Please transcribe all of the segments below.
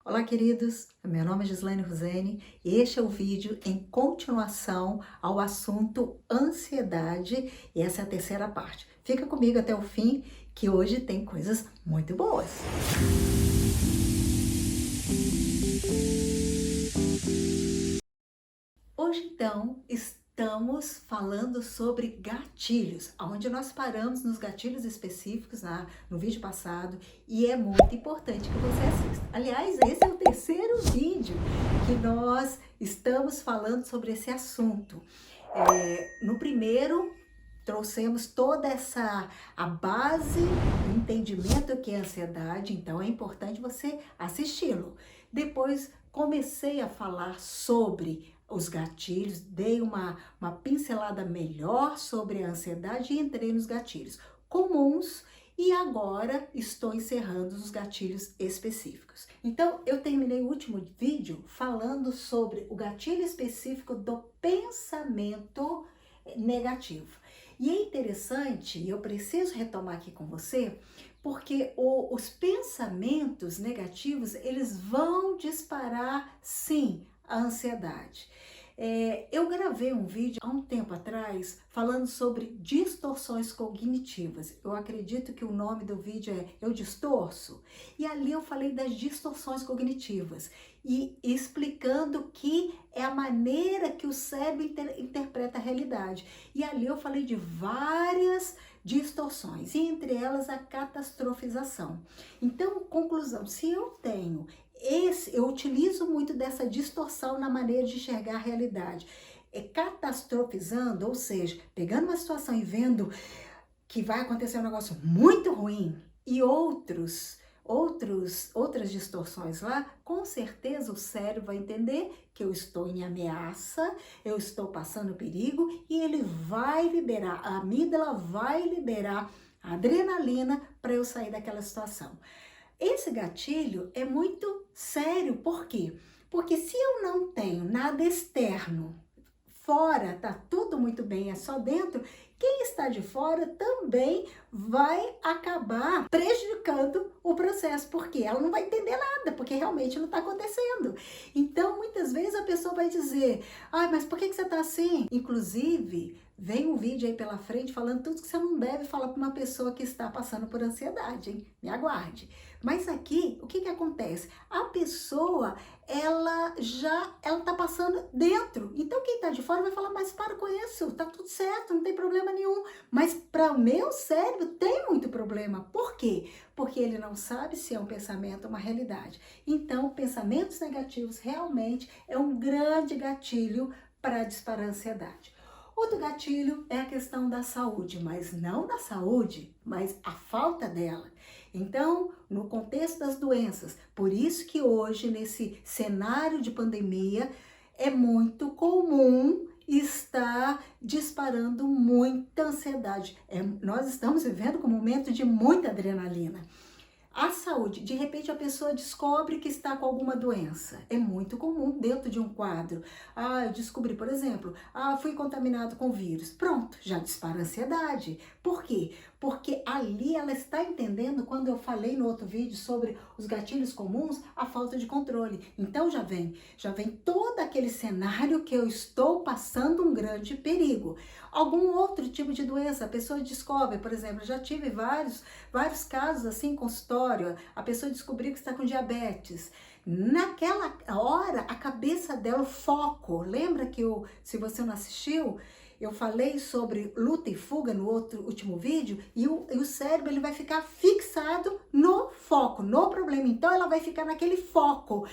Olá, queridos. Meu nome é Gislaine Rosene e este é o vídeo em continuação ao assunto ansiedade e essa é a terceira parte. Fica comigo até o fim que hoje tem coisas muito boas. Hoje, então, estamos falando sobre gatilhos, onde nós paramos nos gatilhos específicos no vídeo passado e é muito importante que você assista. Aliás, esse é o terceiro vídeo que nós estamos falando sobre esse assunto. No primeiro, trouxemos toda a base, o entendimento que é ansiedade, então é importante você assisti-lo. Depois comecei a falar sobre os gatilhos, dei uma pincelada melhor sobre a ansiedade e entrei nos gatilhos comuns e agora estou encerrando os gatilhos específicos. Então, eu terminei o último vídeo falando sobre o gatilho específico do pensamento negativo. E é interessante, eu preciso retomar aqui com você, porque os pensamentos negativos, eles vão disparar, sim, a ansiedade. Eu gravei um vídeo há um tempo atrás falando sobre distorções cognitivas. Eu acredito que o nome do vídeo é Eu Distorço. E ali eu falei das distorções cognitivas e explicando que é a maneira que o cérebro interpreta a realidade. E ali eu falei de várias distorções, e entre elas a catastrofização. Então, conclusão, se eu tenho eu utilizo muito dessa distorção na maneira de enxergar a realidade. Catastrofizando, ou seja, pegando uma situação e vendo que vai acontecer um negócio muito ruim e outras distorções lá, com certeza o cérebro vai entender que eu estou em ameaça, eu estou passando perigo e ele vai liberar, a amígdala vai liberar a adrenalina para eu sair daquela situação. Esse gatilho é muito sério, por quê? Porque se eu não tenho nada externo, fora tá tudo muito bem, é só dentro, quem está de fora também vai acabar prejudicando o processo, porque ela não vai entender nada, porque realmente não está acontecendo. Então, muitas vezes a pessoa vai dizer, mas por que você está assim? Inclusive, vem um vídeo aí pela frente falando tudo que você não deve falar para uma pessoa que está passando por ansiedade, hein? Me aguarde. Mas aqui, o que acontece? A pessoa, ela tá passando dentro. Então, quem tá de fora vai falar, mas para com isso, tá tudo certo, não tem problema nenhum. Mas para o meu cérebro tem muito problema. Por quê? Porque ele não sabe se é um pensamento ou uma realidade. Então, pensamentos negativos realmente é um grande gatilho para disparar a ansiedade. Outro gatilho é a questão da saúde, mas não da saúde, mas a falta dela. Então, no contexto das doenças, por isso que hoje, nesse cenário de pandemia, é muito comum estar disparando muita ansiedade. Nós estamos vivendo um momento de muita adrenalina. A saúde, de repente a pessoa descobre que está com alguma doença. É muito comum dentro de um quadro. Eu descobri, por exemplo, fui contaminado com vírus. Pronto, já dispara a ansiedade. Por quê? Porque ali ela está entendendo, quando eu falei no outro vídeo sobre os gatilhos comuns, a falta de controle. Então já vem todo aquele cenário que eu estou passando um grande perigo. Algum outro tipo de doença, a pessoa descobre, por exemplo, já tive vários casos assim em consultório, a pessoa descobriu que está com diabetes. Naquela hora, a cabeça dela, o foco, lembra que se você não assistiu, eu falei sobre luta e fuga no último vídeo, e o cérebro ele vai ficar fixado no foco, no problema. Então ela vai ficar naquele foco.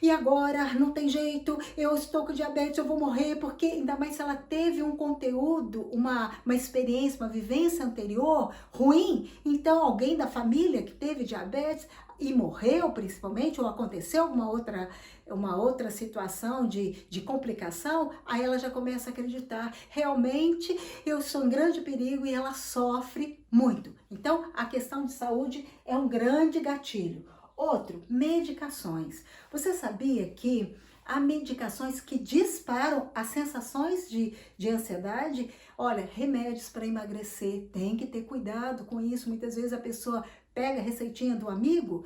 E agora não tem jeito, eu estou com diabetes, eu vou morrer, porque ainda mais se ela teve um conteúdo, uma experiência, uma vivência anterior ruim, então alguém da família que teve diabetes e morreu principalmente, ou aconteceu uma outra situação de complicação, aí ela já começa a acreditar, realmente eu sou em grande perigo e ela sofre muito. Então, a questão de saúde é um grande gatilho. Outro, medicações. Você sabia que há medicações que disparam as sensações de ansiedade? Olha, remédios para emagrecer, tem que ter cuidado com isso. Muitas vezes a pessoa pega a receitinha do amigo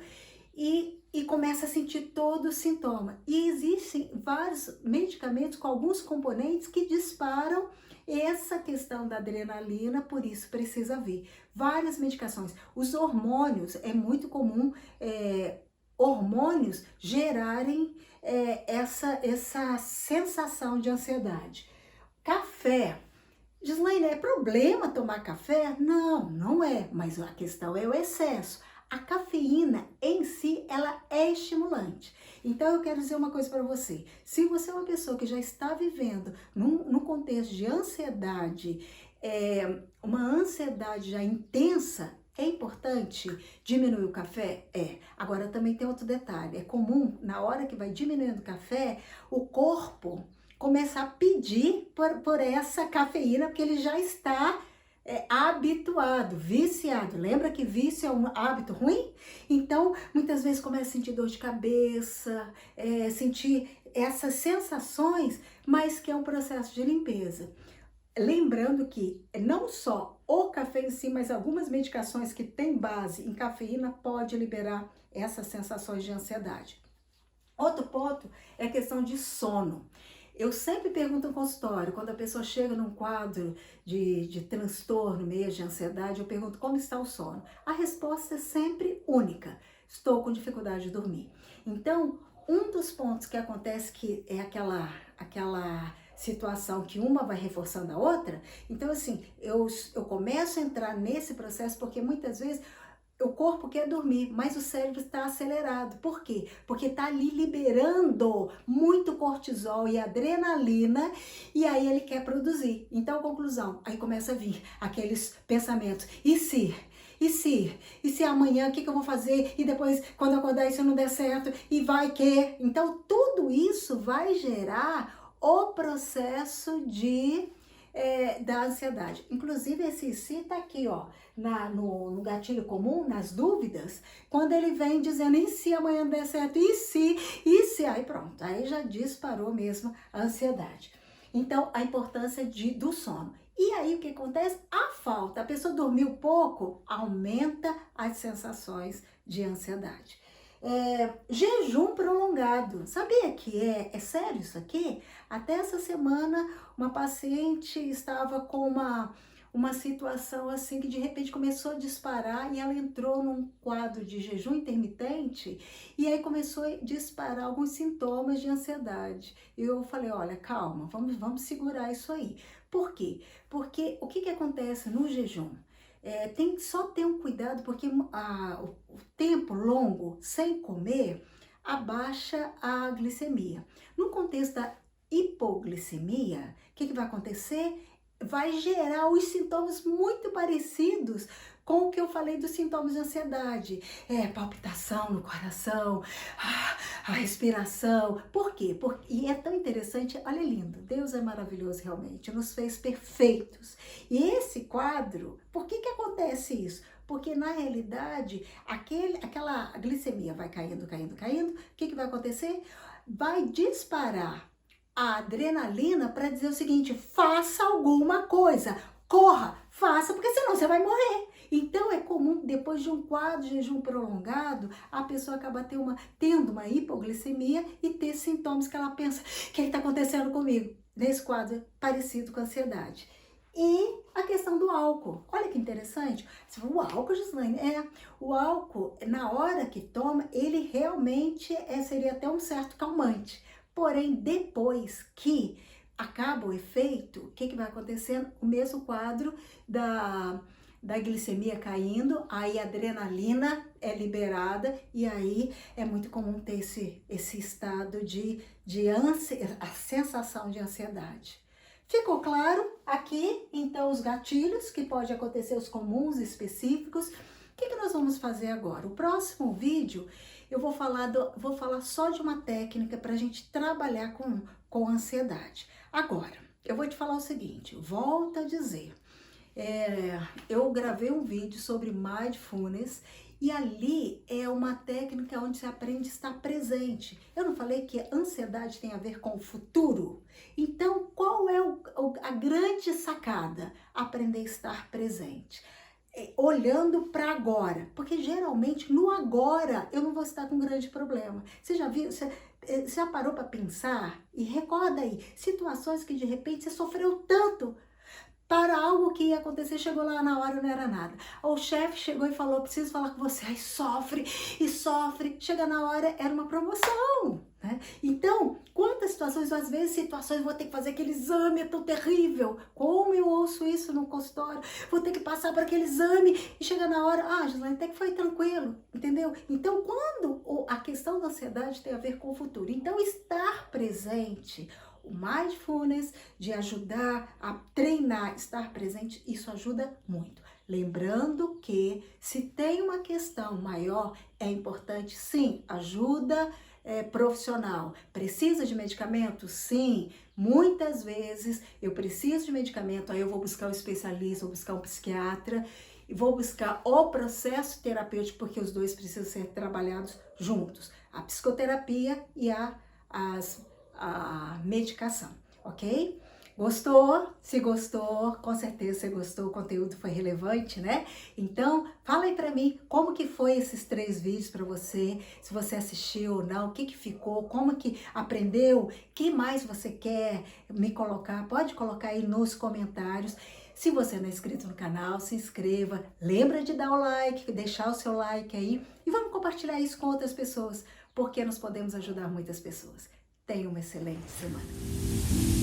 e e começa a sentir todo o sintoma. E existem vários medicamentos com alguns componentes que disparam essa questão da adrenalina, por isso precisa ver. Várias medicações. Os hormônios, é muito comum hormônios gerarem essa sensação de ansiedade. Café. Gislaine, é problema tomar café? Não, não é, mas a questão é o excesso. A cafeína em si, ela é estimulante. Então eu quero dizer uma coisa para você. Se você é uma pessoa que já está vivendo num contexto de ansiedade, uma ansiedade já intensa, é importante diminuir o café? É. Agora também tem outro detalhe. É comum, na hora que vai diminuindo o café, o corpo começar a pedir por essa cafeína, porque ele já está habituado, viciado. Lembra que vício é um hábito ruim? Então, muitas vezes começa a sentir dor de cabeça, sentir essas sensações, mas que é um processo de limpeza. Lembrando que não só o café em si, mas algumas medicações que têm base em cafeína pode liberar essas sensações de ansiedade. Outro ponto é a questão de sono. Eu sempre pergunto no consultório, quando a pessoa chega num quadro de transtorno, mesmo de ansiedade, eu pergunto como está o sono. A resposta é sempre única: estou com dificuldade de dormir. Então, um dos pontos que acontece que é aquela situação que uma vai reforçando a outra, então assim, eu começo a entrar nesse processo porque muitas vezes o corpo quer dormir, mas o cérebro está acelerado. Por quê? Porque está ali liberando muito cortisol e adrenalina e aí ele quer produzir. Então, conclusão, aí começa a vir aqueles pensamentos. E se? E se? E se amanhã, o que eu vou fazer? E depois, quando eu acordar, isso não der certo? E vai que? Então, tudo isso vai gerar o processo da ansiedade. Inclusive, esse si tá aqui, ó, no gatilho comum, nas dúvidas, quando ele vem dizendo, e se amanhã der certo? E se? Aí pronto, aí já disparou mesmo a ansiedade. Então, a importância do sono. E aí, o que acontece? A falta. A pessoa dormiu pouco, aumenta as sensações de ansiedade. Jejum prolongado. Sabia que é sério isso aqui? Até essa semana, uma paciente estava com uma situação assim que de repente começou a disparar e ela entrou num quadro de jejum intermitente e aí começou a disparar alguns sintomas de ansiedade. E eu falei, olha, calma, vamos segurar isso aí. Por quê? Porque o que acontece no jejum? Tem que só ter um cuidado, porque o tempo longo sem comer abaixa a glicemia. No contexto da hipoglicemia, o que vai acontecer? Vai gerar os sintomas muito parecidos com o que eu falei dos sintomas de ansiedade. Palpitação no coração, a respiração. Por quê? E é tão interessante, olha lindo, Deus é maravilhoso realmente, nos fez perfeitos. E esse quadro, por que acontece isso? Porque na realidade, aquela glicemia vai caindo, o que vai acontecer? Vai disparar a adrenalina para dizer o seguinte, faça alguma coisa, corra, faça, porque senão você vai morrer. Então é comum, depois de um quadro de jejum prolongado, a pessoa acaba tendo uma hipoglicemia e ter sintomas que ela pensa, o que está acontecendo comigo? Nesse quadro parecido com a ansiedade. E a questão do álcool. Olha que interessante. O álcool, Gislaine, o álcool, na hora que toma, ele realmente seria até um certo calmante. Porém, depois que acaba o efeito, o que vai acontecendo? O mesmo quadro da glicemia caindo, aí a adrenalina é liberada e aí é muito comum ter esse estado a sensação de ansiedade. Ficou claro aqui, então, os gatilhos que pode acontecer, os comuns, específicos. O que nós vamos fazer agora? O próximo vídeo eu vou falar só de uma técnica para a gente trabalhar com ansiedade. Agora, eu vou te falar o seguinte, volto a dizer, eu gravei um vídeo sobre Mindfulness e ali é uma técnica onde você aprende a estar presente. Eu não falei que a ansiedade tem a ver com o futuro? Então, qual é a grande sacada? Aprender a estar presente. olhando para agora, porque geralmente no agora eu não vou estar com um grande problema. Você já viu, você já parou para pensar e recorda aí situações que de repente você sofreu tanto para algo que ia acontecer, chegou lá na hora, não era nada. Ou o chefe chegou e falou, preciso falar com você, aí sofre e sofre, chega na hora, era uma promoção, né? Então, quantas situações, às vezes situações, vou ter que fazer aquele exame, é tão terrível, como eu ouço isso no consultório, vou ter que passar por aquele exame, e chega na hora, Gislaine, até que foi tranquilo, entendeu? Então, quando a questão da ansiedade tem a ver com o futuro, então estar presente, o mindfulness, de ajudar a treinar, estar presente, isso ajuda muito. Lembrando que se tem uma questão maior, é importante sim, ajuda profissional. Precisa de medicamento? Sim. Muitas vezes eu preciso de medicamento, aí eu vou buscar um especialista, vou buscar um psiquiatra, e vou buscar o processo terapêutico, porque os dois precisam ser trabalhados juntos. A psicoterapia e a medicação, ok? Gostou? Se gostou, com certeza você gostou, o conteúdo foi relevante, né? Então, fala aí pra mim como que foi esses 3 vídeos para você, se você assistiu ou não, o que que ficou, como que aprendeu, o que mais você quer me colocar, pode colocar aí nos comentários. Se você não é inscrito no canal, se inscreva, lembra de dar o like, deixar o seu like aí e vamos compartilhar isso com outras pessoas, porque nós podemos ajudar muitas pessoas. Tenha uma excelente semana.